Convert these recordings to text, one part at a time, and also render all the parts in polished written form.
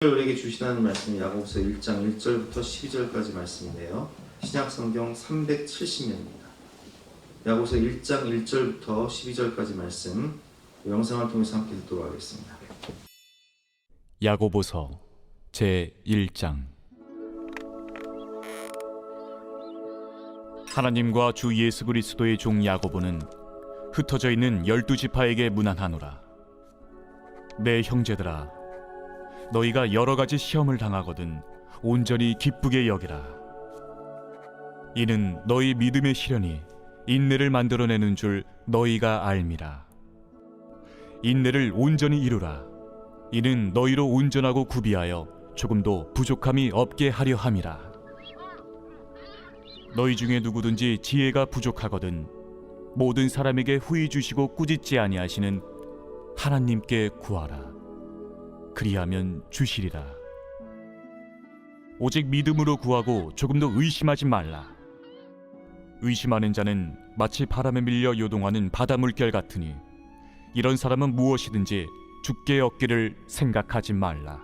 우리에게 주시는 말씀이 야고보서 1장 1절부터 12절까지 말씀인데요. 신약성경 370면입니다. 야고보서 1장 1절부터 12절까지 말씀 영상을 통해서 함께 듣도록 하겠습니다. 야고보서 제1장. 하나님과 주 예수 그리스도의 종 야고보는 흩어져 있는 12지파에게 문안하노라. 내 형제들아, 너희가 여러 가지 시험을 당하거든 온전히 기쁘게 여기라. 이는 너희 믿음의 시련이 인내를 만들어내는 줄 너희가 알미라. 인내를 온전히 이루라. 이는 너희로 온전하고 구비하여 조금도 부족함이 없게 하려 함이라. 너희 중에 누구든지 지혜가 부족하거든 모든 사람에게 후히 주시고 꾸짖지 아니하시는 하나님께 구하라. 그리하면 주시리라. 오직 믿음으로 구하고 조금도 의심하지 말라. 의심하는 자는 마치 바람에 밀려 요동하는 바다 물결 같으니 이런 사람은 무엇이든지 죽게 얻기를 생각하지 말라.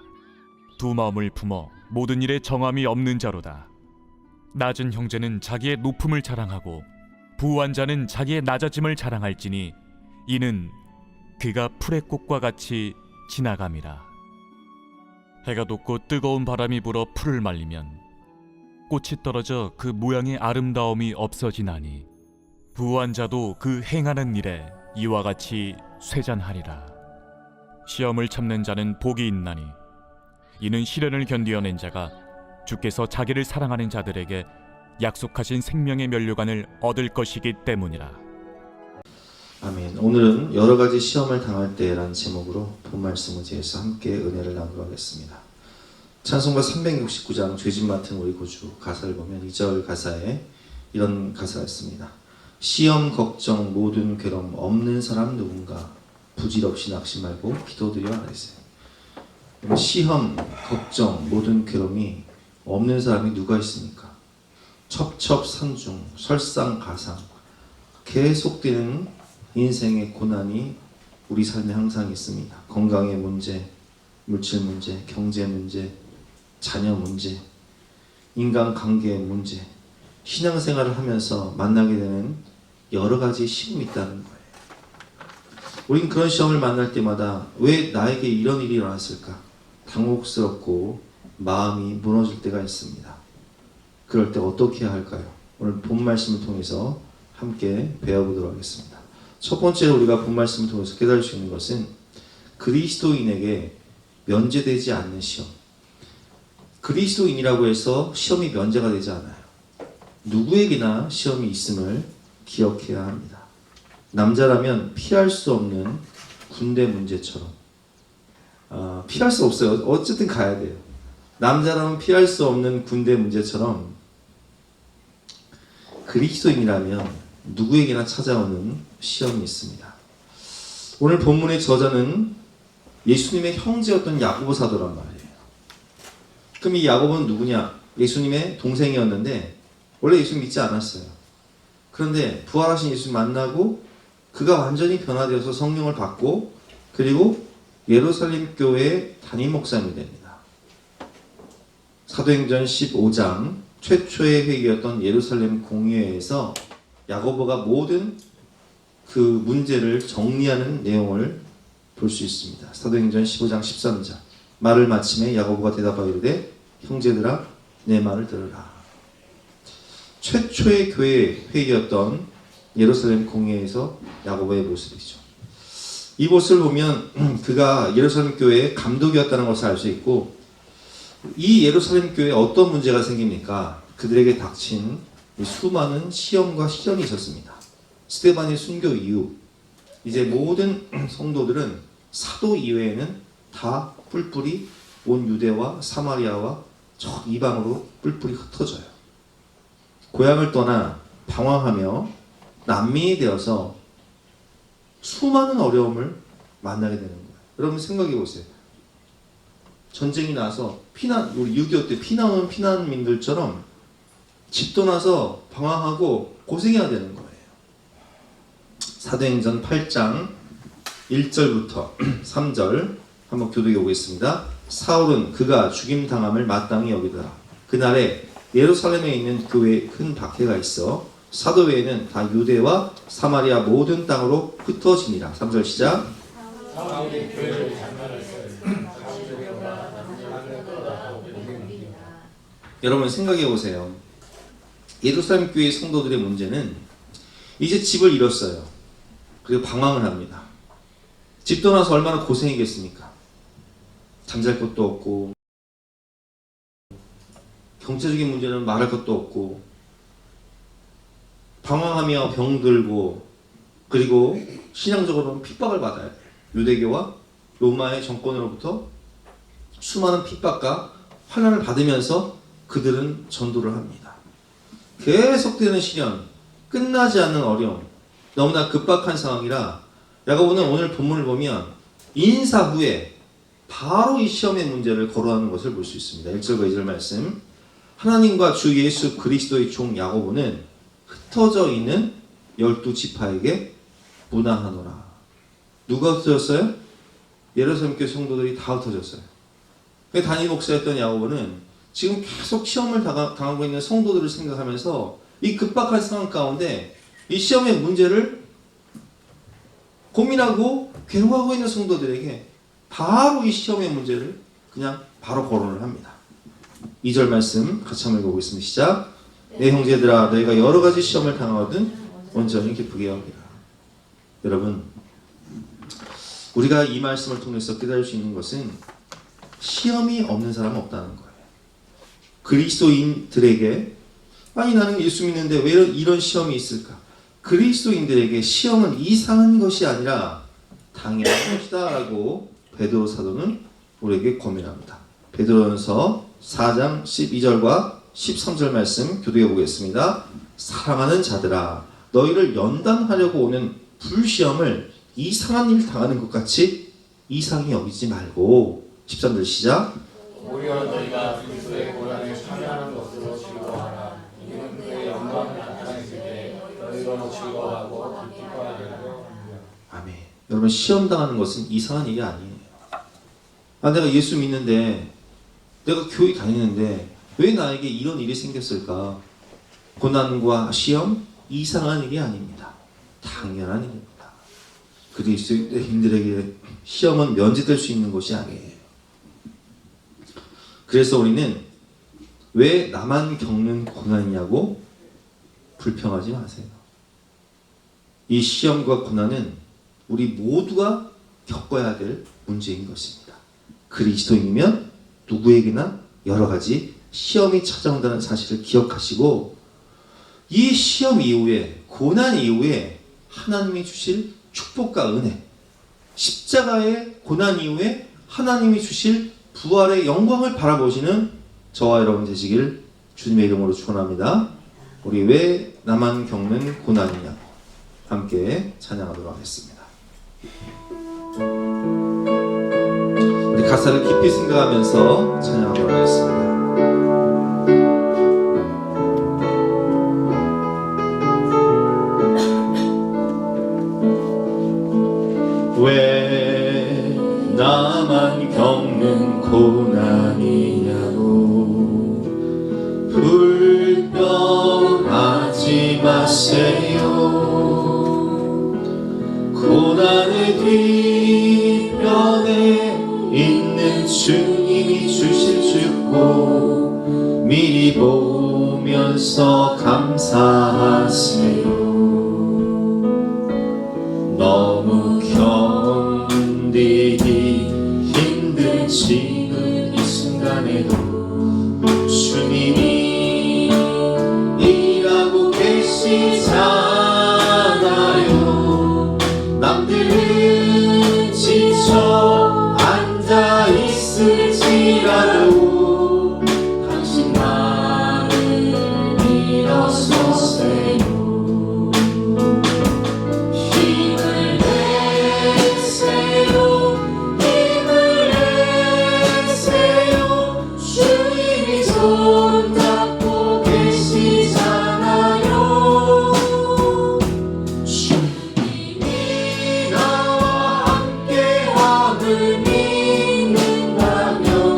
두 마음을 품어 모든 일에 정함이 없는 자로다. 낮은 형제는 자기의 높음을 자랑하고 부한 자는 자기의 낮아짐을 자랑할지니 이는 그가 풀의 꽃과 같이 지나감이라. 해가 돋고 뜨거운 바람이 불어 풀을 말리면 꽃이 떨어져 그 모양의 아름다움이 없어지나니 부한 자도 그 행하는 일에 이와 같이 쇠잔하리라. 시험을 참는 자는 복이 있나니 이는 시련을 견디어낸 자가 주께서 자기를 사랑하는 자들에게 약속하신 생명의 면류관을 얻을 것이기 때문이라. 아멘. 오늘은 여러 가지 시험을 당할 때라는 제목으로 본 말씀 의지해서 함께 은혜를 나누도록 하겠습니다. 찬송가 369장 죄짐 맡은 우리 구주 가사를 보면 2절 가사에 이런 가사가 있습니다. 시험 걱정 모든 괴로움 없는 사람 누군가 부질없이 낙심 말고 기도드려 하랬어요. 시험 걱정 모든 괴로움이 없는 사람이 누가 있습니까? 첩첩산중 설상가상 계속되는 인생의 고난이 우리 삶에 항상 있습니다. 건강의 문제, 물질 문제, 경제 문제, 자녀 문제, 인간관계의 문제, 신앙생활을 하면서 만나게 되는 여러 가지 시험이 있다는 거예요. 우린 그런 시험을 만날 때마다 왜 나에게 이런 일이 일어났을까? 당혹스럽고 마음이 무너질 때가 있습니다. 그럴 때 어떻게 해야 할까요? 오늘 본 말씀을 통해서 함께 배워보도록 하겠습니다. 첫 번째로 우리가 본 말씀을 통해서 깨달을 수 있는 것은 그리스도인에게 면제되지 않는 시험. 그리스도인이라고 해서 시험이 면제가 되지 않아요. 누구에게나 시험이 있음을 기억해야 합니다. 남자라면 피할 수 없는 군대 문제처럼 피할 수 없어요. 어쨌든 가야 돼요. 남자라면 피할 수 없는 군대 문제처럼 그리스도인이라면 누구에게나 찾아오는 시험이 있습니다. 오늘 본문의 저자는 예수님의 형제였던 야고보 사도란 말이에요. 그럼 이 야고보는 누구냐? 예수님의 동생이었는데 원래 예수님 믿지 않았어요. 그런데 부활하신 예수님 만나고 그가 완전히 변화되어서 성령을 받고 그리고 예루살렘 교회의 담임 목사님이 됩니다. 사도행전 15장 최초의 회의였던 예루살렘 공회에서 야고보가 모든 그 문제를 정리하는 내용을 볼 수 있습니다. 사도행전 15장 13절 말을 마침에 야고보가 대답하여 이르되 형제들아 내 말을 들으라. 최초의 교회 회의였던 예루살렘 공회에서 야고보의 모습이죠. 이 모습을 보면 그가 예루살렘 교회의 감독이었다는 것을 알 수 있고 이 예루살렘 교회에 어떤 문제가 생깁니까? 그들에게 닥친 수많은 시험과 시련이 있었습니다. 스데반의 순교 이후 이제 모든 성도들은 사도 이외에는 다 뿔뿔이 온 유대와 사마리아와 저 이방으로 뿔뿔이 흩어져요. 고향을 떠나 방황하며 난민이 되어서 수많은 어려움을 만나게 되는 거예요. 여러분 생각해 보세요. 전쟁이 나서 우리 6.25 때 피나오는 피난민들처럼 집 떠나서 방황하고 고생해야 되는 거예요. 사도행전 8장 1절부터 3절 한번 교독해 보겠습니다. 사울은 그가 죽임당함을 마땅히 여기더라. 그날에 예루살렘에 있는 교회에 큰 박해가 있어 사도 외에는 다 유대와 사마리아 모든 땅으로 흩어지니라. 3절 시작. 여러분 생각해 보세요. 예루살렘 교회 성도들의 문제는 이제 집을 잃었어요. 그리고 방황을 합니다. 집 떠나서 얼마나 고생이겠습니까? 잠잘 곳도 없고, 경제적인 문제는 말할 것도 없고, 방황하며 병들고, 그리고 신앙적으로는 핍박을 받아야 돼요. 유대교와 로마의 정권으로부터 수많은 핍박과 환난을 받으면서 그들은 전도를 합니다. 계속되는 시련, 끝나지 않는 어려움, 너무나 급박한 상황이라 야고보는 오늘 본문을 보면 인사 후에 바로 이 시험의 문제를 거론하는 것을 볼 수 있습니다. 1절과 2절 말씀. 하나님과 주 예수 그리스도의 종 야고보는 흩어져 있는 12지파에게 문화하노라. 누가 흩어졌어요? 예루살렘 교회 성도들이 다 흩어졌어요. 단임 목사였던 야고보는 지금 계속 시험을 당하고 있는 성도들을 생각하면서 이 급박한 상황 가운데 이 시험의 문제를 고민하고 괴로워하고 있는 성도들에게 바로 이 시험의 문제를 그냥 바로 거론을 합니다. 2절 말씀 같이 한번 읽어보겠습니다. 시작. 내 형제들아 너희가 여러 가지 시험을 당하거든 온전히 기쁘게 여기라. 여러분 우리가 이 말씀을 통해서 깨달을 수 있는 것은 시험이 없는 사람은 없다는 거예요. 그리스도인들에게 아니 나는 예수 믿는데 왜 이런 시험이 있을까? 그리스도인들에게 시험은 이상한 것이 아니라 당연한 것이다 라고 베드로 사도는 우리에게 권면합니다. 베드로전서 4장 12절과 13절 말씀 교독해 보겠습니다. 사랑하는 자들아 너희를 연단하려고 오는 불시험을 이상한 일 당하는 것 같이 이상히 여기지 말고 13절 시작. 오히려 너희가 그리스도의 고난에 참여하는 것으로 즐거워하라. 이는 그의 영광을 나타냈을 때 너희로 즐거워하고 기뻐하게 하려 합니다. 아멘. 여러분 시험 당하는 것은 이상한 일이 아니에요. 내가 예수 믿는데 내가 교회 다니는데 왜 나에게 이런 일이 생겼을까? 고난과 시험 이상한 일이 아닙니다. 당연한 일입니다. 그리스도인들에게 시험은 면제될 수 있는 것이 아니에요. 그래서 우리는 왜 나만 겪는 고난이냐고 불평하지 마세요. 이 시험과 고난은 우리 모두가 겪어야 될 문제인 것입니다. 그리스도인이면 누구에게나 여러 가지 시험이 찾아온다는 사실을 기억하시고 이 시험 이후에 고난 이후에 하나님이 주실 축복과 은혜, 십자가의 고난 이후에 하나님이 주실 부활의 영광을 바라보시는 저와 여러분 되시길 주님의 이름으로 축원합니다. 우리 왜 나만 겪는 고난이냐 함께 찬양하도록 하겠습니다. 우리 가사를 깊이 생각하면서 찬양하도록 하겠습니다. 왜 나만 겪는 고난이냐고 불평하지 마세요. 고난의 뒤편에 있는 주님이 주실 축복 미리 보면서 감사하세요. 너무 견디기 힘든 지금 이 순간에도 주님이 일하고 계시잖아요. 남들은 지쳐 앉아 있을지라도 당신만은 일어서세요. 믿는다면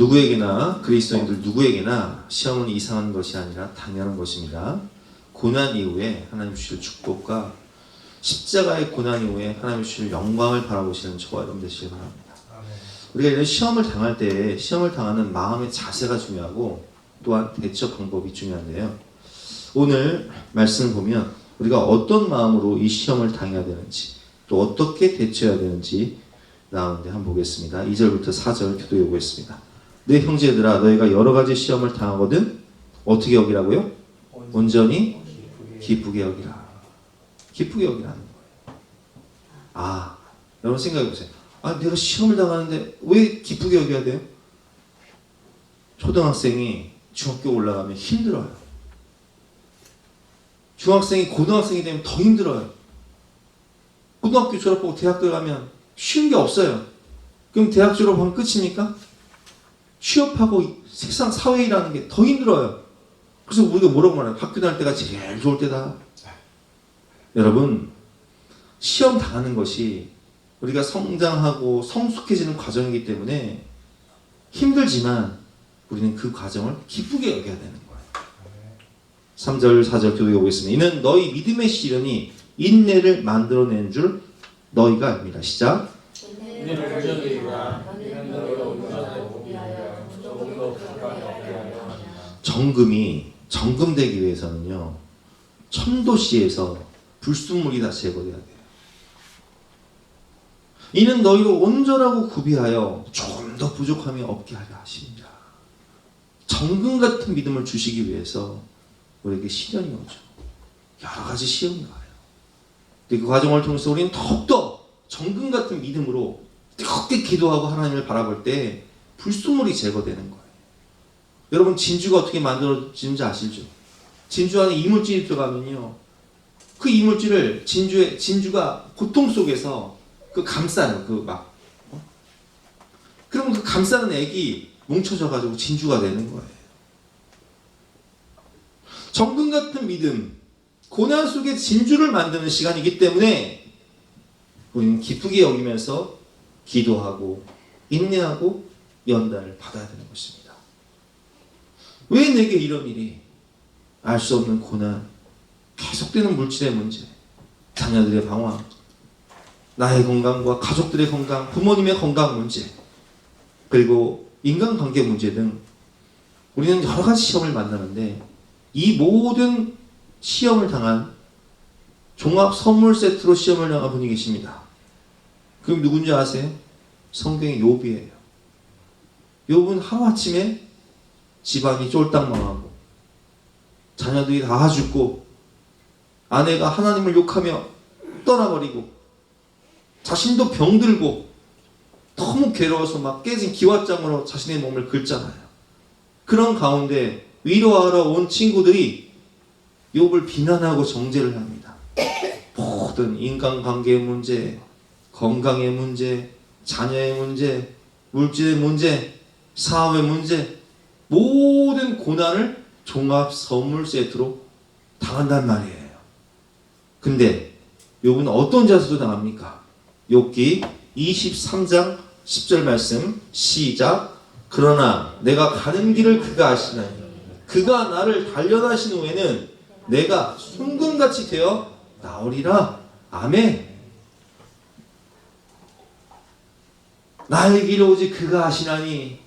누구에게나 그리스도인들 누구에게나 시험은 이상한 것이 아니라 당연한 것입니다. 고난 이후에 하나님 주실 축복과 십자가의 고난 이후에 하나님 주실 영광을 바라보시는 저와 여러분 되시길 바랍니다. 우리가 이런 시험을 당할 때 시험을 당하는 마음의 자세가 중요하고 또한 대처 방법이 중요한데요. 오늘 말씀을 보면 우리가 어떤 마음으로 이 시험을 당해야 되는지 또 어떻게 대처해야 되는지 나오는데 한번 보겠습니다. 2절부터 4절 교도해 보겠습니다. 내 형제들아 너희가 여러 가지 시험을 당하거든 어떻게 여기라고요? 온전히 기쁘게 여기라. 기쁘게 여기라는 거예요. 여러분 생각해 보세요. 내가 시험을 당하는데 왜 기쁘게 여겨야 돼요? 초등학생이 중학교 올라가면 힘들어요. 중학생이 고등학생이 되면 더 힘들어요. 고등학교 졸업하고 대학교 가면 쉬운 게 없어요. 그럼 대학 졸업하면 끝입니까? 취업하고 세상 사회에 일하는 게 더 힘들어요. 그래서 우리가 뭐라고 말해요? 학교 다닐 때가 제일 좋을 때다. 여러분, 시험 당하는 것이 우리가 성장하고 성숙해지는 과정이기 때문에 힘들지만 우리는 그 과정을 기쁘게 여겨야 되는 거예요. 3절 4절 교도해 보겠습니다. 이는 너희 믿음의 시련이 인내를 만들어낸 줄 너희가 압니다. 시작. 인내를 온전히라 이는 너희가 온전하게 보기하여 조금 더 부족함이 없게 하려 함이라. 정금되기 위해서는요, 천도씨에서 불순물이 다 제거돼야 돼요. 이는 너희를 온전하고 구비하여 조금 더 부족함이 없게 하려 하십니다. 정금 같은 믿음을 주시기 위해서 우리에게 시련이 오죠. 여러 가지 시험이 와요. 그 과정을 통해서 우리는 더욱더 정금 같은 믿음으로 뜨겁게 기도하고 하나님을 바라볼 때 불순물이 제거되는 거예요. 여러분, 진주가 어떻게 만들어지는지 아시죠? 진주 안에 이물질이 들어가면요, 그 이물질을 진주가 고통 속에서 감싸요. 그러면 그 감싸는 액이 뭉쳐져 가지고 진주가 되는 거예요. 정금 같은 믿음, 고난 속에 진주를 만드는 시간이기 때문에 우리는 기쁘게 여기면서 기도하고 인내하고 연단을 받아야 되는 것입니다. 왜 내게 이런 일이? 알 수 없는 고난, 계속되는 물질의 문제, 자녀들의 방황, 나의 건강과 가족들의 건강, 부모님의 건강 문제, 그리고 인간관계 문제 등 우리는 여러 가지 시험을 만나는데 이 모든 시험을 당한 종합 선물 세트로 시험을 당한 분이 계십니다. 그럼 누군지 아세요? 성경의 욥이에요. 욥은 하루아침에 집안이 쫄딱 망하고 자녀들이 다 죽고 아내가 하나님을 욕하며 떠나버리고 자신도 병들고 너무 괴로워서 막 깨진 기왓장으로 자신의 몸을 긁잖아요. 그런 가운데 위로하러 온 친구들이 욥을 비난하고 정죄를 합니다. 모든 인간관계의 문제, 건강의 문제, 자녀의 문제, 물질의 문제, 사업의 문제, 모든 고난을 종합 선물 세트로 당한단 말이에요. 근데 욥은 어떤 자세로 당합니까? 욥기 23장 10절 말씀 시작. 그러나 내가 가는 길을 그가 아시나니 그가 나를 단련하신 후에는 내가 순금같이 되어 나오리라. 아멘. 나의 길을 오직 그가 아시나니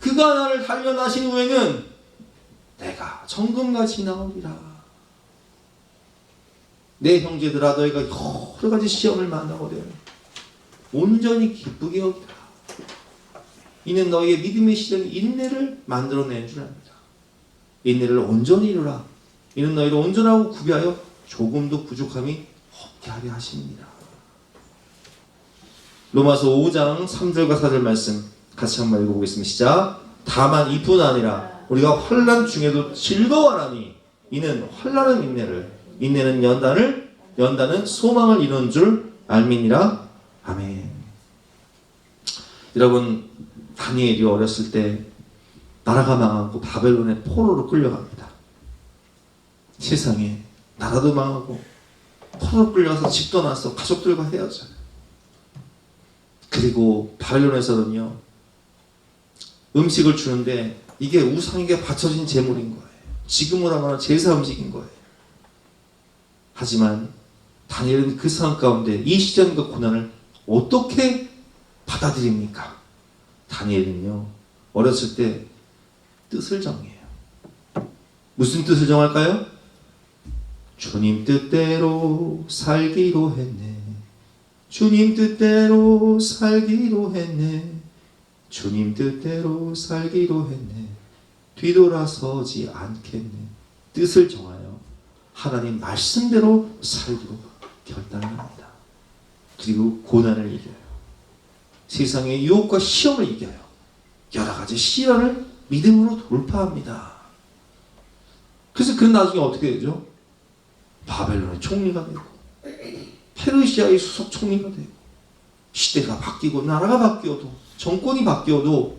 그가 나를 단련하신 후에는 내가 정금같이 나오리라. 내 형제들아 너희가 여러 가지 시험을 만나거든 온전히 기쁘게 여기라. 이는 너희의 믿음의 시련이 인내를 만들어낸 줄 압니다. 인내를 온전히 이루라. 이는 너희를 온전하고 구비하여 조금도 부족함이 없게 하려 하십니다. 로마서 5장 3절과 4절 말씀 같이 한번 읽어보겠습니다. 시작. 다만 이뿐 아니라 우리가 환난 중에도 즐거워하나니 이는 환난은 인내를, 인내는 연단을, 연단은 소망을 이루는 줄 알미니라. 아멘. 여러분, 다니엘이 어렸을 때 나라가 망하고 바벨론의 포로로 끌려갑니다. 세상에 나라도 망하고 포로로 끌려가서 집도 나서 가족들과 헤어져요. 그리고 바벨론에서는요, 음식을 주는데 이게 우상에게 바쳐진 제물인 거예요. 지금으로 하면 제사 음식인 거예요. 하지만 다니엘은 그 상황 가운데 이 시련과 고난을 어떻게 받아들입니까? 다니엘은요, 어렸을 때 뜻을 정해요. 무슨 뜻을 정할까요? 주님 뜻대로 살기로 했네. 주님 뜻대로 살기로 했네. 주님 뜻대로 살기로 했네. 뒤돌아서지 않겠네. 뜻을 정하여 하나님 말씀대로 살기로 결단합니다. 그리고 고난을 이겨요. 세상의 유혹과 시험을 이겨요. 여러 가지 시련을 믿음으로 돌파합니다. 그래서 그는 나중에 어떻게 되죠? 바벨론의 총리가 되고 페르시아의 수석 총리가 되고 시대가 바뀌고 나라가 바뀌어도 정권이 바뀌어도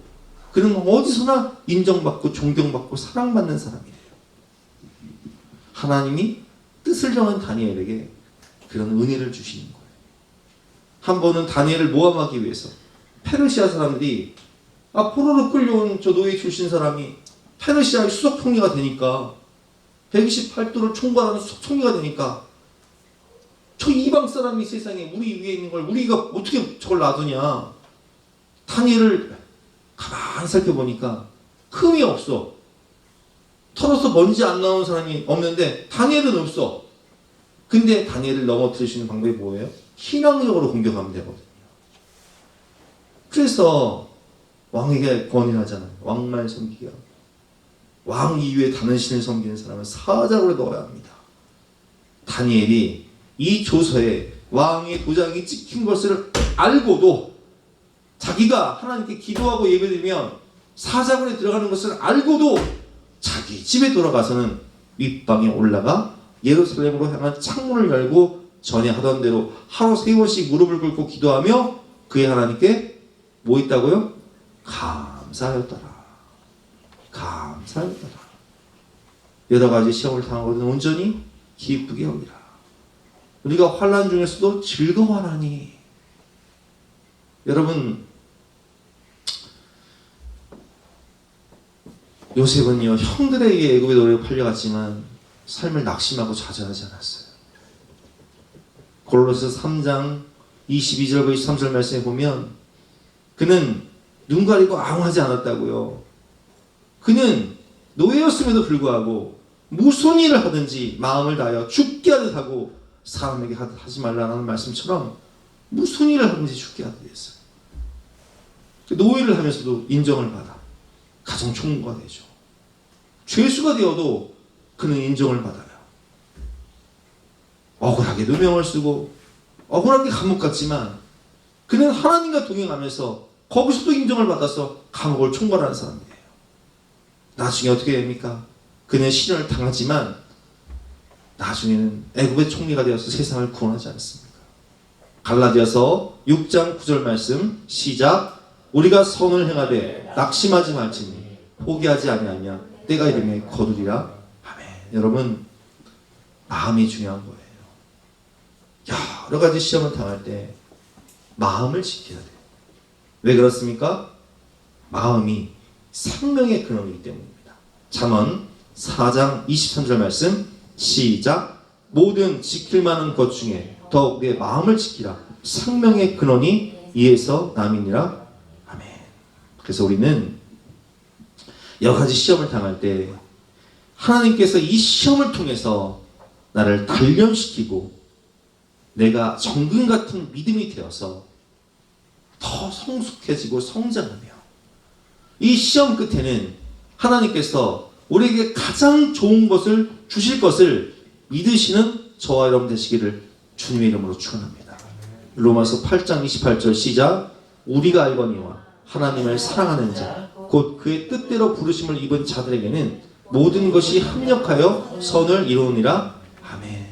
그는 어디서나 인정받고 존경받고 사랑받는 사람이 돼요. 하나님이 뜻을 정한 다니엘에게 그런 은혜를 주시는 거예요. 한 번은 다니엘을 모함하기 위해서 페르시아 사람들이 포로로 끌려온 저 노예 출신 사람이 페르시아의 수석 총리가 되니까 128도를 총괄하는 수석 총리가 되니까 저 이방 사람이 세상에 우리 위에 있는 걸 우리가 어떻게 저걸 놔두냐. 다니엘을 가만히 살펴보니까 흠이 없어. 털어서 먼지 안 나오는 사람이 없는데 다니엘은 없어. 근데 다니엘을 넘어뜨릴 수 있는 방법이 뭐예요? 신앙적으로 공격하면 되거든요. 그래서 왕에게 권위를 하잖아요. 왕만 섬기게 하고. 왕 이후에 다른 신을 섬기는 사람은 사자굴에 넣어야 합니다. 다니엘이 이 조서에 왕의 도장이 찍힌 것을 알고도 자기가 하나님께 기도하고 예배드리면 사자굴에 들어가는 것을 알고도 자기 집에 돌아가서는 윗방에 올라가 예루살렘으로 향한 창문을 열고 전에 하던 대로 하루 3번씩 무릎을 꿇고 기도하며 그의 하나님께 뭐 있다고요? 감사하였더라. 감사하였더라. 여러 가지 시험을 당하거든 온전히 기쁘게 여기라. 우리가 환난 중에서도 즐거워하니. 여러분, 요셉은요 형들에게 애굽의 노예로 팔려갔지만 삶을 낙심하고 좌절하지 않았어요. 골로새 3장 22절과 23절 말씀에 보면 그는 눈 가리고 아웅하지 않았다고요. 그는 노예였음에도 불구하고 무슨 일을 하든지 마음을 다하여 죽게 하듯 하고 사람에게 하지 말라는 말씀처럼 무슨 일을 하든지 죽게 하듯 했어요. 노예를 하면서도 인정을 받아 가정 총무가 되죠. 죄수가 되어도 그는 인정을 받아요. 억울하게 누명을 쓰고 억울하게 감옥 갔지만 그는 하나님과 동행하면서 거기서도 인정을 받아서 감옥을 총괄하는 사람이에요. 나중에 어떻게 됩니까? 그는 시련을 당하지만 나중에는 애굽의 총리가 되어서 세상을 구원하지 않습니까? 갈라디아서 6장 9절 말씀 시작. 우리가 선을 행하되 낙심하지 말지니 포기하지 아니하며 때가 이르매 거두리라. 아멘. 여러분, 마음이 중요한 거예요. 여러 가지 시험을 당할 때 마음을 지켜야 돼요. 왜 그렇습니까? 마음이 생명의 근원이기 때문입니다. 잠언 4장 23절 말씀 시작. 모든 지킬 만한 것 중에 더욱 내 마음을 지키라. 생명의 근원이 이에서 남이니라. 아멘. 그래서 우리는 여러 가지 시험을 당할 때 하나님께서 이 시험을 통해서 나를 단련시키고 내가 정금 같은 믿음이 되어서 더 성숙해지고 성장하며 이 시험 끝에는 하나님께서 우리에게 가장 좋은 것을 주실 것을 믿으시는 저와 여러분 되시기를 주님의 이름으로 축원합니다. 로마서 8장 28절 시작. 우리가 알거니와 하나님을 사랑하는 자 곧 그의 뜻대로 부르심을 입은 자들에게는 모든 것이 합력하여 선을 이루느니라. 아멘.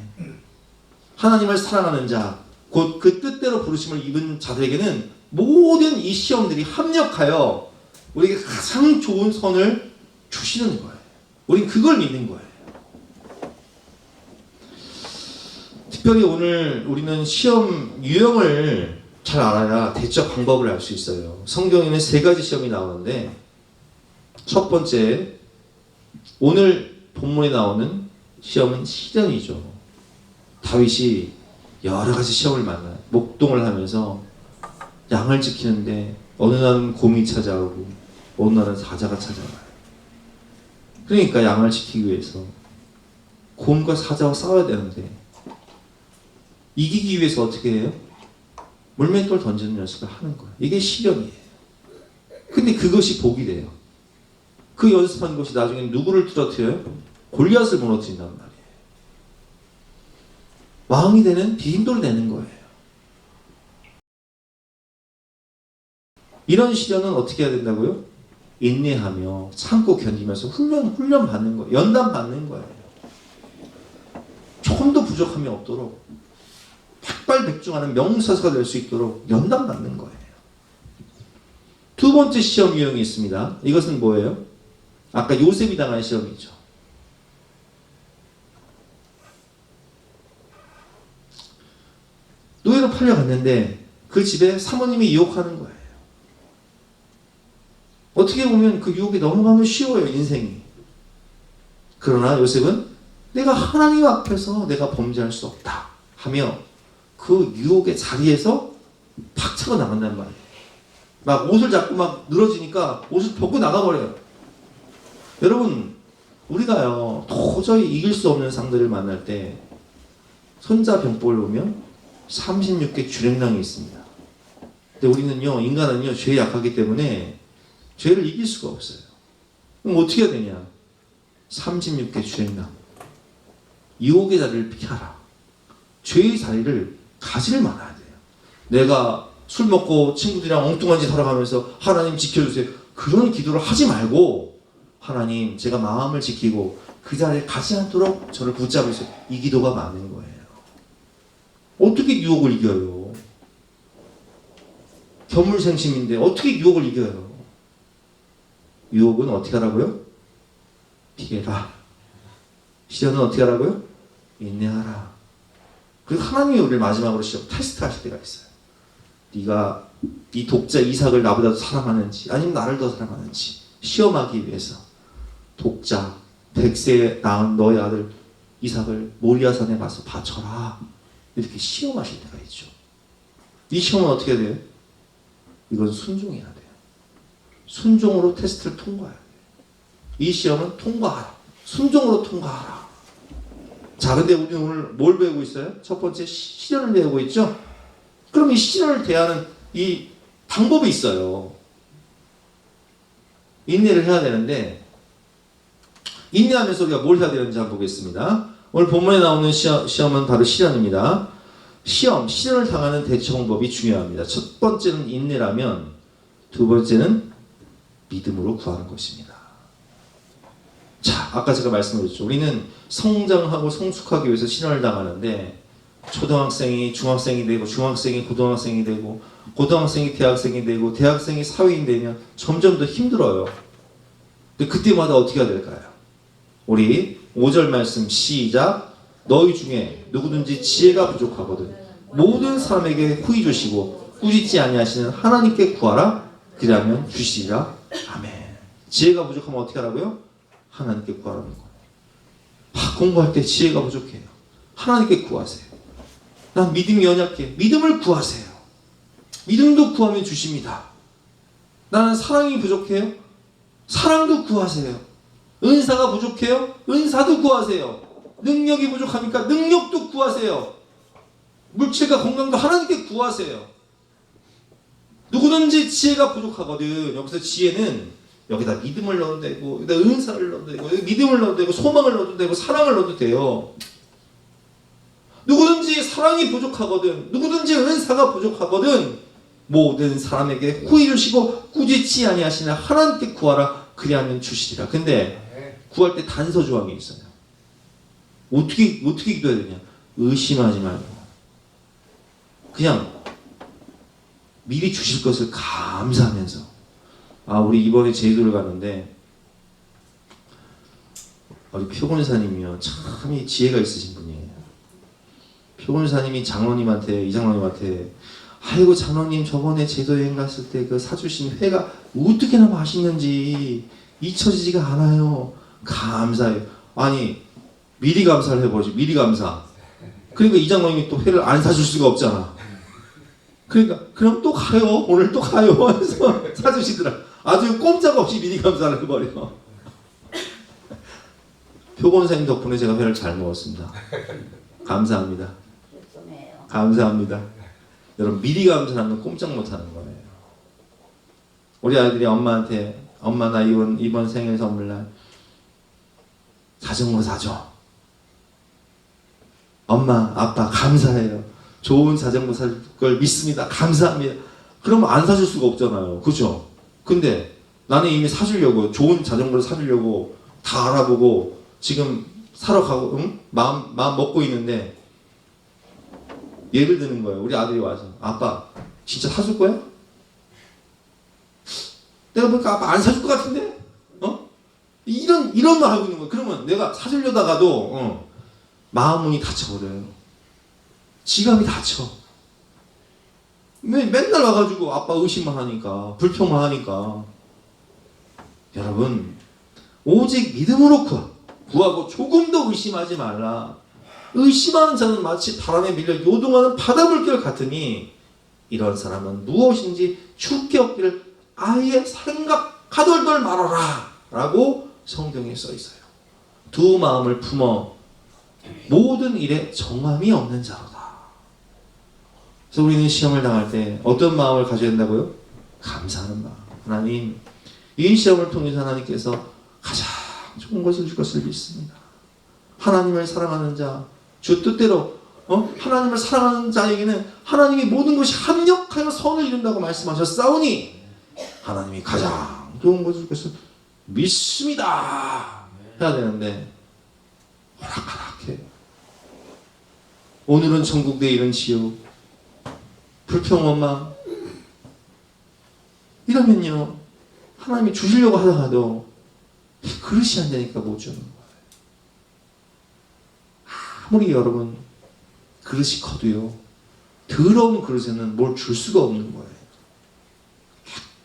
하나님을 사랑하는 자 곧 그 뜻대로 부르심을 입은 자들에게는 모든 이 시험들이 합력하여 우리에게 가장 좋은 선을 주시는 거예요. 우린 그걸 믿는 거예요. 특별히 오늘 우리는 시험 유형을 잘 알아야 대처 방법을 알 수 있어요. 성경에는 3가지 시험이 나오는데 첫 번째, 오늘 본문에 나오는 시험은 시련이죠. 다윗이 여러 가지 시험을 만나요. 목동을 하면서 양을 지키는데 어느 날은 곰이 찾아오고 어느 날은 사자가 찾아와요. 그러니까 양을 지키기 위해서 곰과 사자와 싸워야 되는데 이기기 위해서 어떻게 해요? 물맷돌 던지는 연습을 하는 거예요. 이게 시련이에요. 근데 그것이 복이 돼요. 그 연습한 것이 나중에 누구를 tu러뜨려요? 골리앗을 무너뜨린단 말이에요. 왕이 되는 디딤돌이 되는 거예요. 이런 시련은 어떻게 해야 된다고요? 인내하며 참고 견디면서 훈련 받는 거예요. 연단 받는 거예요. 조금도 부족함이 없도록 백발백중하는 명사수가 될 수 있도록 연단 받는 거예요. 두 번째 시험 유형이 있습니다. 이것은 뭐예요? 아까 요셉이 당한 시험이죠. 노예로 팔려갔는데 그 집에 사모님이 유혹하는 거예요. 어떻게 보면 그 유혹이 넘어가면 쉬워요, 인생이. 그러나 요셉은 내가 하나님 앞에서 내가 범죄할 수 없다 하며 그 유혹의 자리에서 팍 차고 나간단 말이에요. 막 옷을 잡고 막 늘어지니까 옷을 벗고 나가버려요. 여러분, 우리가요 도저히 이길 수 없는 상대를 만날 때 손자병법을 보면 36개 주랭랑이 있습니다. 근데 우리는요, 인간은요 죄에 약하기 때문에 죄를 이길 수가 없어요. 그럼 어떻게 해야 되냐? 36개 주랭랑, 유혹의 자리를 피하라. 죄의 자리를 가지를 말아야 돼요. 내가 술 먹고 친구들이랑 엉뚱한 짓 하러 가면서 하나님 지켜주세요, 그런 기도를 하지 말고 하나님 제가 마음을 지키고 그 자리에 가지 않도록 저를 붙잡으세요. 이 기도가 맞는 거예요. 어떻게 유혹을 이겨요? 견물생심인데 어떻게 유혹을 이겨요? 유혹은 어떻게 하라고요? 피해라. 시련은 어떻게 하라고요? 인내하라. 그리고 하나님이 우리를 마지막으로 시험 테스트 하실 때가 있어요. 네가 이 독자 이삭을 나보다 더 사랑하는지 아니면 나를 더 사랑하는지 시험하기 위해서 독자 100세에 낳은 너의 아들 이삭을 모리아산에 가서 바쳐라. 이렇게 시험하실 때가 있죠. 이 시험은 어떻게 해야 돼요? 이건 순종해야 돼요. 순종으로 테스트를 통과해야 돼요. 이 시험은 통과하라. 순종으로 통과하라. 자, 근데 우리는 오늘 뭘 배우고 있어요? 첫 번째 시련을 배우고 있죠? 그럼 이 시련을 대하는 이 방법이 있어요. 인내를 해야 되는데 인내하면서 우리가 뭘 해야 되는지 한번 보겠습니다. 오늘 본문에 나오는 시험은 바로 시련입니다. 시련을 당하는 대처 방법이 중요합니다. 첫 번째는 인내라면 두 번째는 믿음으로 구하는 것입니다. 자, 아까 제가 말씀드렸죠. 우리는 성장하고 성숙하기 위해서 시련을 당하는데 초등학생이 중학생이 되고 중학생이 고등학생이 되고 고등학생이 대학생이 되고 대학생이 사회인 되면 점점 더 힘들어요. 근데 그때마다 어떻게 해야 될까요? 우리 5절 말씀 시작. 너희 중에 누구든지 지혜가 부족하거든 모든 사람에게 후히 주시고 꾸짖지 아니하시는 하나님께 구하라. 그러면 주시리라. 아멘. 지혜가 부족하면 어떻게 하라고요? 하나님께 구하라는 거예요. 공부할 때 지혜가 부족해요. 하나님께 구하세요. 난 믿음이 연약해. 믿음을 구하세요. 믿음도 구하면 주십니다. 나는 사랑이 부족해요. 사랑도 구하세요. 은사가 부족해요. 은사도 구하세요. 능력이 부족합니까? 능력도 구하세요. 물질과 건강도 하나님께 구하세요. 누구든지 지혜가 부족하거든. 여기서 지혜는 여기다 믿음을 넣어도 되고 여기다 은사를 넣어도 되고 여기 믿음을 넣어도 되고 소망을 넣어도 되고 사랑을 넣어도 돼요. 누구든지 사랑이 부족하거든 누구든지 은사가 부족하거든 모든 사람에게 후히 주시고 꾸짖지 아니하시는 하나님께 구하라. 그리하면 주시리라. 근데 구할 때 단서 조항이 있어요. 어떻게 기도해야 되냐? 의심하지 말고 그냥 미리 주실 것을 감사하면서 우리 이번에 제주도를 갔는데 우리 표곤사님이요 참 지혜가 있으신 분이에요. 표곤사님이 장로님한테 이장로님한테 아이고 장로님 저번에 제주도 여행 갔을 때 그 사주신 회가 어떻게나 맛있는지 잊혀지지가 않아요. 감사해요. 아니 미리 감사를 해보지. 미리 감사. 그러니까 이 장로님이 또 회를 안 사줄 수가 없잖아. 그러니까 그럼 또 가요. 오늘 또 가요. 해서 사주시더라. 아주 꼼짝없이 미리 감사를 해버려. 표본사님 덕분에 제가 회를 잘 먹었습니다. 감사합니다. 감사합니다. 여러분 미리 감사하는 건 꼼짝 못하는 거예요. 우리 아이들이 엄마한테 엄마 나 이번 생일 선물날 자전거 사줘. 엄마 아빠 감사해요. 좋은 자전거 살 걸 믿습니다. 감사합니다. 그러면 안 사줄 수가 없잖아요. 그죠? 근데 나는 이미 사주려고 좋은 자전거를 사주려고 다 알아보고 지금 사러 가고 마음 먹고 있는데 예를 드는 거예요. 우리 아들이 와서 아빠 진짜 사줄 거야? 내가 보니까 아빠 안 사줄 것 같은데? 이런 말 하고 있는 거야. 그러면 내가 사주려다가도 마음문이 닫혀버려요. 지갑이 닫혀. 맨날 와가지고 아빠 의심만 하니까 불평만 하니까. 여러분 오직 믿음으로 구하고 조금 더 의심하지 말라. 의심하는 자는 마치 바람에 밀려 요동하는 바닷물결 같으니 이런 사람은 무엇인지 주께 얻기를 아예 생각하덜덜 말아라 라고 성경에 써 있어요. 두 마음을 품어 모든 일에 정함이 없는 자로다. 그래서 우리는 시험을 당할 때 어떤 마음을 가져야 된다고요? 감사하는 마음. 하나님 이 시험을 통해서 하나님께서 가장 좋은 것을 줄 것을 믿습니다. 하나님을 사랑하는 자, 주 뜻대로 하나님을 사랑하는 자에게는 하나님이 모든 것이 합력하여 선을 이룬다고 말씀하셨사오니 하나님이 가장 좋은 것을 줄 것을 믿습니다 해야 되는데 호락호락해. 오늘은 천국 내일은 지옥. 불평원망. 이러면요 하나님이 주시려고 하다가도 그릇이 안 되니까 못 주는 거예요. 아무리 여러분 그릇이 커도요 더러운 그릇에는 뭘 줄 수가 없는 거예요.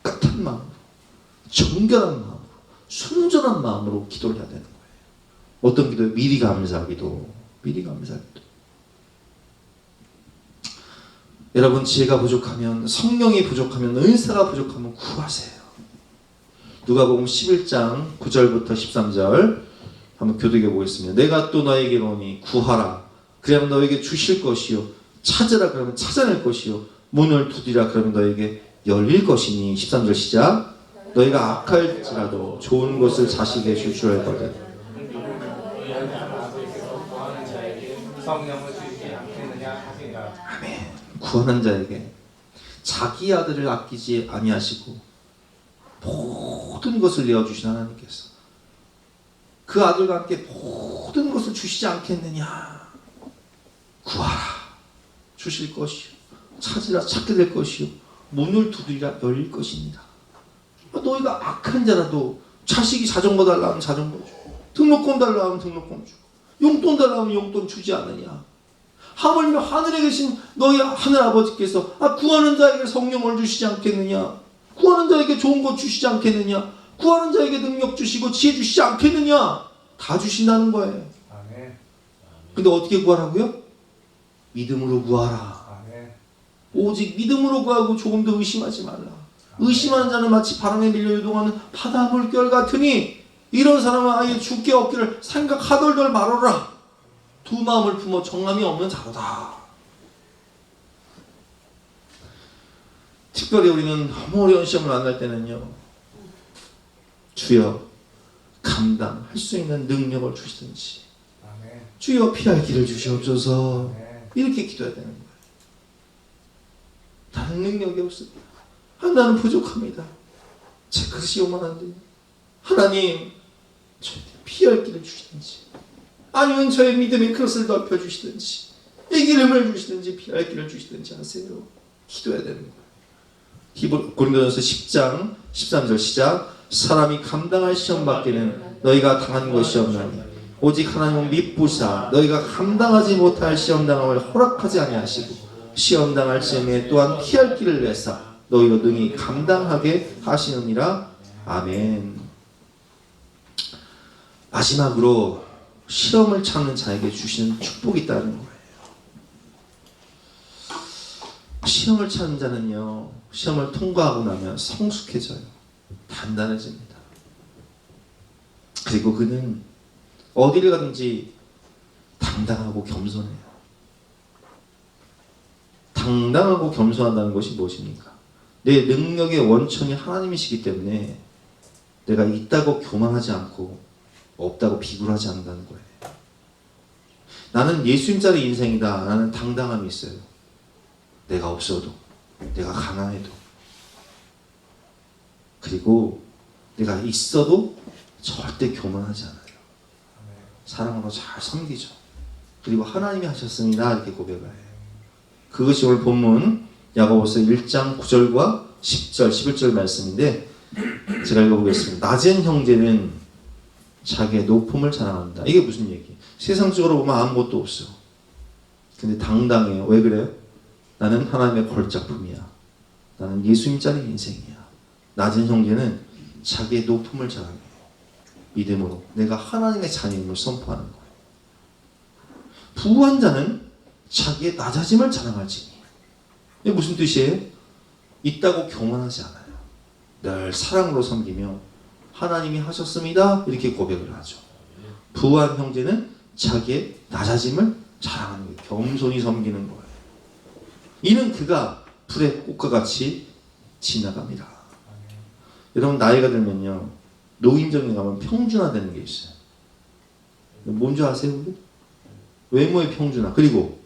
깨끗한 마음으로 정결한 마음으로 순전한 마음으로 기도를 해야 되는 거예요. 어떤 기도요? 미리 감사기도. 미리 감사기도. 여러분 지혜가 부족하면 성령이 부족하면 은사가 부족하면 구하세요. 누가복음 11장 9절부터 13절 한번 교독해 보겠습니다. 내가 또 너에게 이르노니 구하라 그러면 너에게 주실 것이요 찾으라 그러면 찾아낼 것이요 문을 두드리라 그러면 너에게 열릴 것이니 13절 시작. 너희가 악할지라도 좋은 것을 자식에게 줄 줄 알거든. 아멘. 구하는 자에게 자기 아들을 아끼지 아니하시고 모든 것을 내어주신 하나님께서 그 아들과 함께 모든 것을 주시지 않겠느냐. 구하라 주실 것이요 찾으라 찾게 될 것이요 문을 두드리라 열릴 것입니다. 너희가 악한 자라도 자식이 자전거 달라 하면 자전거 주고 등록금 달라 하면 등록금 주고 용돈 달라 하면 용돈 주지 않느냐. 하물며 하늘에 계신 너희 하늘 아버지께서 구하는 자에게 성령을 주시지 않겠느냐. 구하는 자에게 좋은 것 주시지 않겠느냐. 구하는 자에게 능력 주시고 지혜 주시지 않겠느냐. 다 주신다는 거예요. 근데 어떻게 구하라고요? 믿음으로 구하라. 오직 믿음으로 구하고 조금 더 의심하지 말라. 의심하는 자는 마치 바람에 밀려 요동하는 바다 물결 같으니 이런 사람은 아예 주께 얻기를 생각하덜덜 말아라. 두 마음을 품어 정함이 없는 자로다. 특별히 우리는 너무 어려운 시험을 만날 때는요 주여 감당할 수 있는 능력을 주시든지 주여 피할 길을 주시옵소서 이렇게 기도해야 되는 거예요. 나는 능력이 없습니다. 나는 부족합니다. 제 그릇이 요만한데 하나님 저에게 피할 길을 주시든지 아니면 저의 믿음의 그릇을 넓혀주시든지 이기름을 주시든지 피할 길을 주시든지 하세요. 기도해야 되는 거예요. 고린도전서 10장 13절 시작. 사람이 감당할 시험 밖에는 너희가 당한 것이 없나니 오직 하나님은 미쁘사 너희가 감당하지 못할 시험 당함을 허락하지 아니하시고 시험 당할 시험에 또한 피할 길을 내사 너희로 능히 감당하게 하시느니라. 아멘. 마지막으로 시험을 참는 자에게 주시는 축복이 있다는 거예요. 시험을 참는 자는요, 시험을 통과하고 나면 성숙해져요. 단단해집니다. 그리고 그는 어디를 가든지 당당하고 겸손해요. 당당하고 겸손한다는 것이 무엇입니까? 내 능력의 원천이 하나님이시기 때문에 내가 있다고 교만하지 않고 없다고 비굴하지 않는다는 거예요. 나는 예수님짜리 인생이다. 나는 당당함이 있어요. 내가 없어도, 내가 가난해도, 그리고 내가 있어도 절대 교만하지 않아요. 사랑으로 잘 섬기죠. 그리고 하나님이 하셨습니다. 이렇게 고백을 해요. 그것이 오늘 본문 야고보서 1장 9절과 10절, 11절 말씀인데 제가 읽어보겠습니다. 낮은 형제는 자기의 높음을 자랑한다. 이게 무슨 얘기예요? 세상적으로 보면 아무것도 없어. 근데 당당해요. 왜 그래요? 나는 하나님의 걸작품이야. 나는 예수님짜리 인생이야. 낮은 형제는 자기의 높음을 자랑해요. 믿음으로 내가 하나님의 자녀임을 선포하는 거예요. 부유한 자는 자기의 낮아짐을 자랑할지니. 이게 무슨 뜻이에요? 있다고 교만하지 않아요. 늘 사랑으로 섬기며 하나님이 하셨습니다. 이렇게 고백을 하죠. 부유한 형제는 자기의 낮아짐을 자랑하는 거예요. 겸손히 섬기는 거예요. 이는 그가 불의 꽃과 같이 지나갑니다. 여러분 나이가 들면요, 노인정에 가면 평준화되는 게 있어요. 뭔지 아세요? 우리? 외모의 평준화. 그리고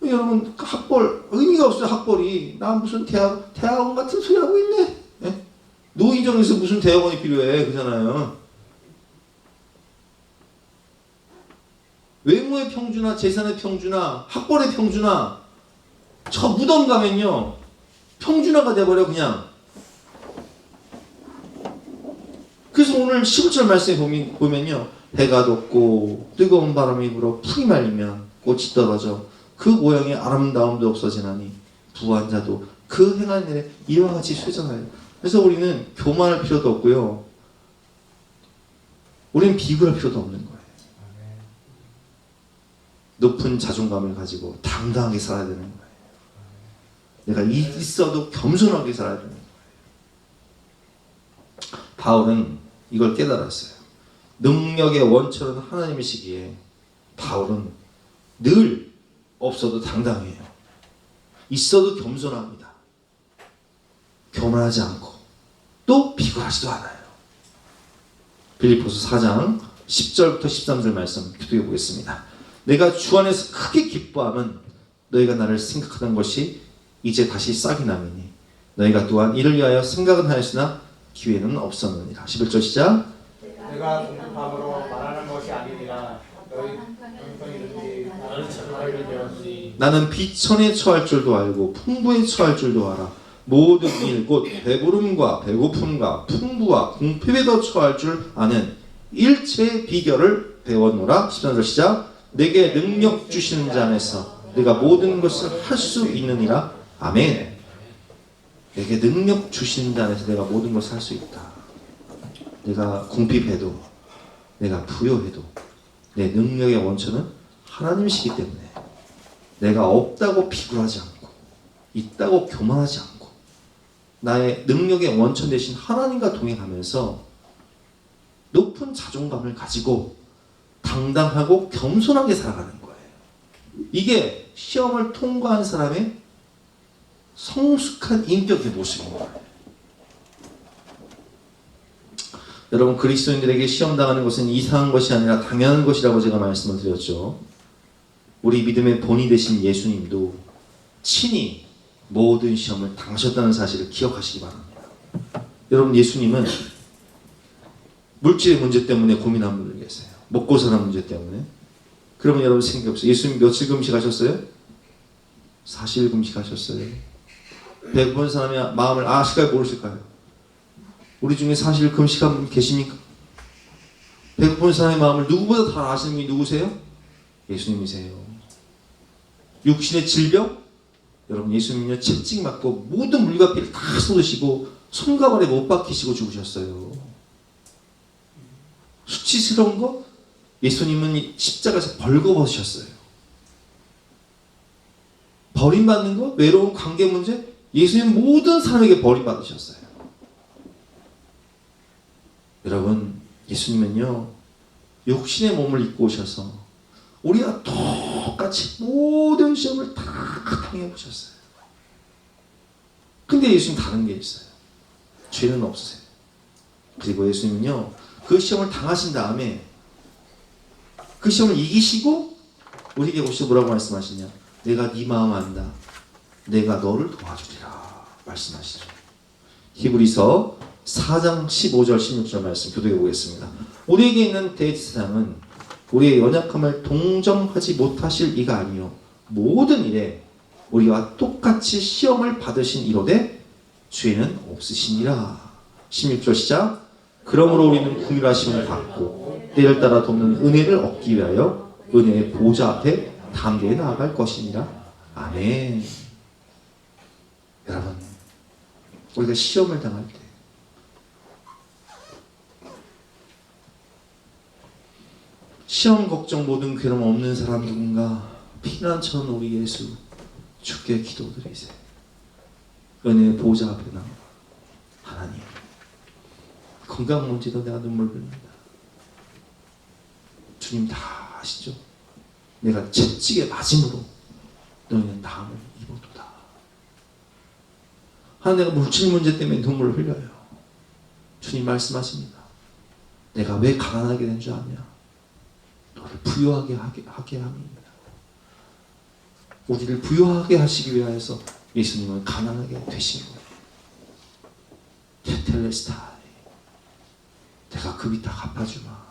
여러분 학벌 의미가 없어요. 학벌이 나 무슨 대학원 같은 소리 하고 있네. 예? 노인정에서 무슨 대학원이 필요해? 그잖아요. 외모의 평준화, 재산의 평준화, 학벌의 평준화. 저 무덤 가면요 평준화가 돼버려 그냥. 그래서 오늘 11절 말씀에 보면요, 해가 돋고 뜨거운 바람이 불어 풀이 말리면 꽃이 떨어져 그 모양의 아름다움도 없어지나니 부한 자도 그 행한 일에 이와 같이 쇠전하여. 그래서 우리는 교만할 필요도 없고요, 우리는 비굴할 필요도 없는 거예요. 높은 자존감을 가지고 당당하게 살아야 되는 거예요. 내가 있어도 겸손하게 살아야 되는 거예요. 바울은 이걸 깨달았어요. 능력의 원천은 하나님이시기에 바울은 늘 없어도 당당해요. 있어도 겸손합니다. 교만하지 않고 또 비굴하지도 않아요. 빌립보서 4장 10절부터 13절 말씀 교독해 보겠습니다. 내가 주 안에서 크게 기뻐하면 너희가 나를 생각하던 것이 이제 다시 싹이 나매니 너희가 또한 이를 위하여 생각은 하였으나 기회는 없었느니라. 11절 시작. 내가 궁금함으로 말하는 것이 아니니라. 너희 형통이든지 나를 찾아가기를 되었으니 나는 비천에 처할 줄도 알고 풍부에 처할 줄도 알아. 모든 일 곧 배부름과 배고픔과 풍부와 궁핍에도 처할 줄 아는 일체의 비결을 배웠노라. 13절 시작. 내게 능력 주시는 자 안에서 내가 모든 것을 할 수 있느니라. 아멘. 내게 능력 주시는 자 안에서 내가 모든 것을 할 수 있다. 내가 궁핍해도 내가 부요해도 내 능력의 원천은 하나님이시기 때문에 내가 없다고 비굴하지 않고 있다고 교만하지 않고 나의 능력의 원천 대신 하나님과 동행하면서 높은 자존감을 가지고 당당하고 겸손하게 살아가는 거예요. 이게 시험을 통과한 사람의 성숙한 인격의 모습인 거예요. 여러분 그리스도인들에게 시험 당하는 것은 이상한 것이 아니라 당연한 것이라고 제가 말씀을 드렸죠. 우리 믿음의 본이 되신 예수님도 친히 모든 시험을 당하셨다는 사실을 기억하시기 바랍니다. 여러분 예수님은 물질의 문제 때문에 고민한 분들 계세요. 먹고 사는 문제 때문에. 그러면 여러분 생각해보세요. 예수님 며칠 금식하셨어요? 40일 금식하셨어요. 배고픈 사람의 마음을 아실까요? 모르실까요? 우리 중에 40일 금식한 분 계십니까? 배고픈 사람의 마음을 누구보다 잘 아시는 분이 누구세요? 예수님이세요. 육신의 질병? 여러분 예수님은요 채찍 맞고 모든 물과 피를 다 쏟으시고 손과 발에 못 박히시고 죽으셨어요. 수치스러운 거 예수님은 십자가에서 벌거벗으셨어요. 버림받는 것, 외로운 관계 문제, 예수님 모든 사람에게 버림받으셨어요. 여러분, 예수님은요, 육신의 몸을 입고 오셔서 우리가 똑같이 모든 시험을 다 당해보셨어요. 근데 예수님 다른 게 있어요. 죄는 없으세요. 그리고 예수님은요, 그 시험을 당하신 다음에 그 시험을 이기시고 우리에게 오셔서 뭐라고 말씀하시냐? 내가 네 마음 안다. 내가 너를 도와주리라 말씀하시죠. 히브리서 4장 15절 16절 말씀 교독해 보겠습니다. 우리에게 있는 대제사장은 우리의 연약함을 동정하지 못하실 이가 아니요 모든 일에 우리와 똑같이 시험을 받으신 이로되 죄는 없으시니라. 16절 시작. 그러므로 우리는 긍휼하심을 받고 때를 따라 돕는 은혜를 얻기 위하여 은혜의 보좌 앞에 담대히 나아갈 것이니라. 아멘. 여러분, 우리가 시험을 당할 때 시험 걱정 모든 괴로움 없는 사람 누군가 피난처는 우리 예수 주께 기도드리세요. 은혜의 보좌 앞에 나와 하나님, 건강 문제도 내가 눈물 흘린다. 주님 다 아시죠? 내가 채찍에 맞음으로 너희는 나음을 입어도다. 하나님, 내가 물질 문제 때문에 눈물을 흘려요. 주님 말씀하십니다. 내가 왜 가난하게 된 줄 아냐? 너를 부유하게 하게 함입니다. 우리를 부유하게 하시기 위하여서 예수님은 가난하게 되신 거예요. 테텔레스타이, 내가 그 빚 다 갚아주마.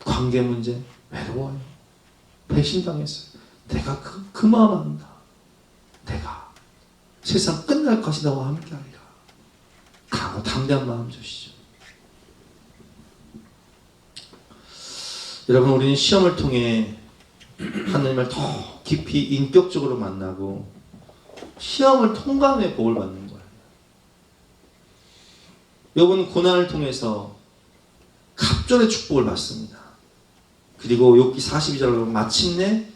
관계 문제 외로워요. 배신당했어요. 내가 그 마음 안다. 내가 세상 끝날 것이 너와 함께하리라. 강하고 담대한 마음 주시죠. 여러분, 우리는 시험을 통해 하나님을 더 깊이 인격적으로 만나고 시험을 통과한 후에 복을 받는 거예요. 여러분, 고난을 통해서 갑절의 축복을 받습니다. 그리고 욥기 42절로 마침내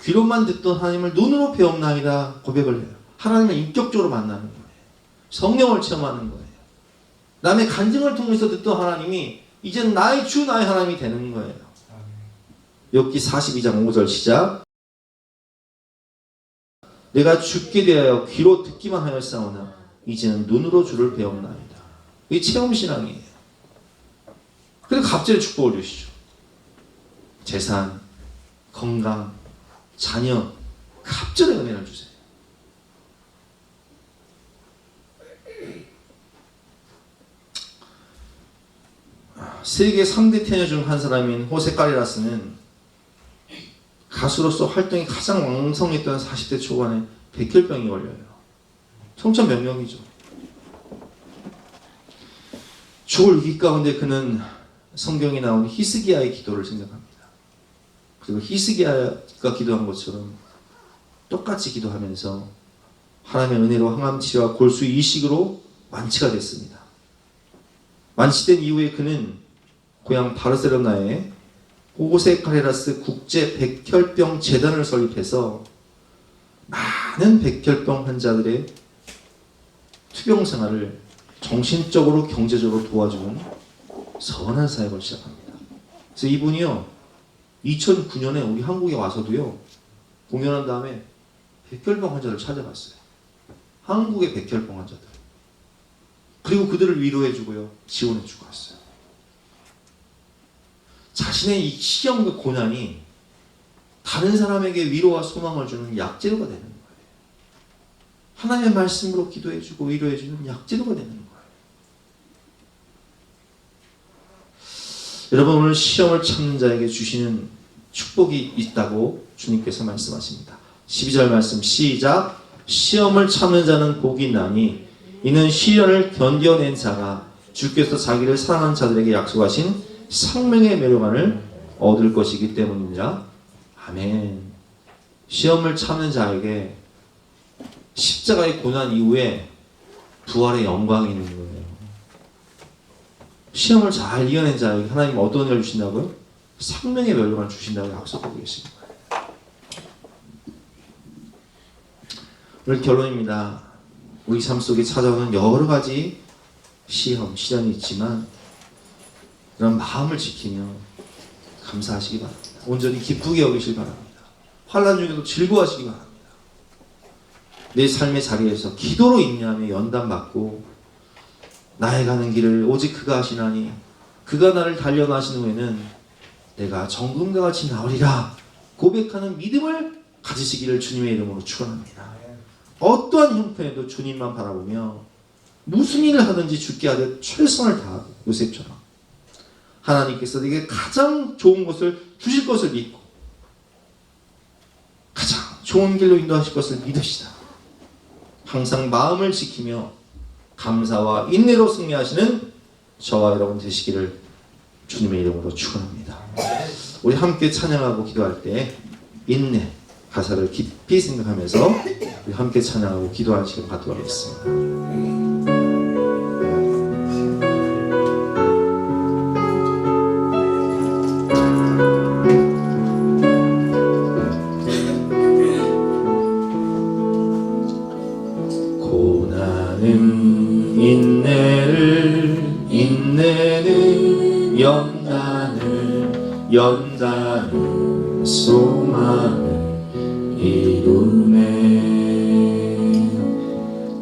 귀로만 듣던 하나님을 눈으로 배움나이다 고백을 해요. 하나님을 인격적으로 만나는 거예요. 성령을 체험하는 거예요. 남의 간증을 통해서 듣던 하나님이 이제는 나의 주 나의 하나님이 되는 거예요. 욥기 42장 5절 시작. 내가 죽게 되어 귀로 듣기만 하였사오나 이제는 눈으로 주를 배움나이다. 이게 체험신앙이에요. 그리고 갑절의 축복을 주시죠. 재산, 건강, 자녀, 갑절의 은혜를 주세요. 세계 3대 테너 중 한 사람인 호세 카리라스는 가수로서 활동이 가장 왕성했던 40대 초반에 백혈병이 걸려요. 청천벽력이죠. 죽을 위기 가운데 그는 성경에 나온 히스기야의 기도를 생각합니다. 그리고 히스기야가 기도한 것처럼 똑같이 기도하면서 하나님의 은혜로 항암 치료와 골수 이식으로 완치가 됐습니다. 완치된 이후에 그는 고향 바르셀로나에 호세 카리라스 국제 백혈병 재단을 설립해서 많은 백혈병 환자들의 투병 생활을 정신적으로 경제적으로 도와주는 선한 사역을 시작합니다. 그래서 이분이요 2009년에 우리 한국에 와서도요 공연한 다음에 백혈병 환자를 찾아갔어요. 한국의 백혈병 환자들. 그리고 그들을 위로해주고요 지원해주고 왔어요. 자신의 이 시험과 고난이 다른 사람에게 위로와 소망을 주는 약재료가 되는 거예요. 하나님의 말씀으로 기도해주고 위로해주는 약재료가 되는 거예요. 여러분, 오늘 시험을 참는 자에게 주시는 축복이 있다고 주님께서 말씀하십니다. 12절 말씀 시작. 시험을 참는 자는 복이 있나니 이는 시련을 견뎌낸 자가 주께서 자기를 사랑하는 자들에게 약속하신 생명의 멸류관을 얻을 것이기 때문이니라. 아멘. 시험을 참는 자에게 십자가의 고난 이후에 부활의 영광이 있는 거예요. 시험을 잘 이겨낸 자에게 하나님 어떤 은혜를 주신다고요? 생명의 멸류관을 주신다고 약속하고 계십니다. 오늘 결론입니다. 우리 삶 속에 찾아오는 여러 가지 시험, 시련이 있지만 그런 마음을 지키며 감사하시기 바랍니다. 온전히 기쁘게 여기시기 바랍니다. 환난 중에도 즐거워하시기 바랍니다. 내 삶의 자리에서 기도로 인내하며 연단받고 나의 가는 길을 오직 그가 하시나니 그가 나를 단련하신 후에는 내가 정금과 같이 나으리라 고백하는 믿음을 가지시기를 주님의 이름으로 축원합니다. 어떠한 형편에도 주님만 바라보며 무슨 일을 하든지 주께 하듯 최선을 다하고 요셉처럼 하나님께서 내게 가장 좋은 것을 주실 것을 믿고 가장 좋은 길로 인도하실 것을 믿으시다. 항상 마음을 지키며 감사와 인내로 승리하시는 저와 여러분 되시기를 주님의 이름으로 축원합니다. 우리 함께 찬양하고 기도할 때 인내 가사를 깊이 생각하면서 우리 함께 찬양하고 기도하는 시간 갖도록 하겠습니다. 고난은 인내를 인내는 연단은 소망을 이루네.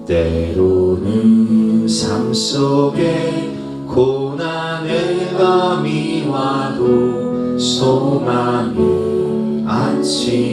때로는 삶 속에 고난의 밤이 와도 소망을 아침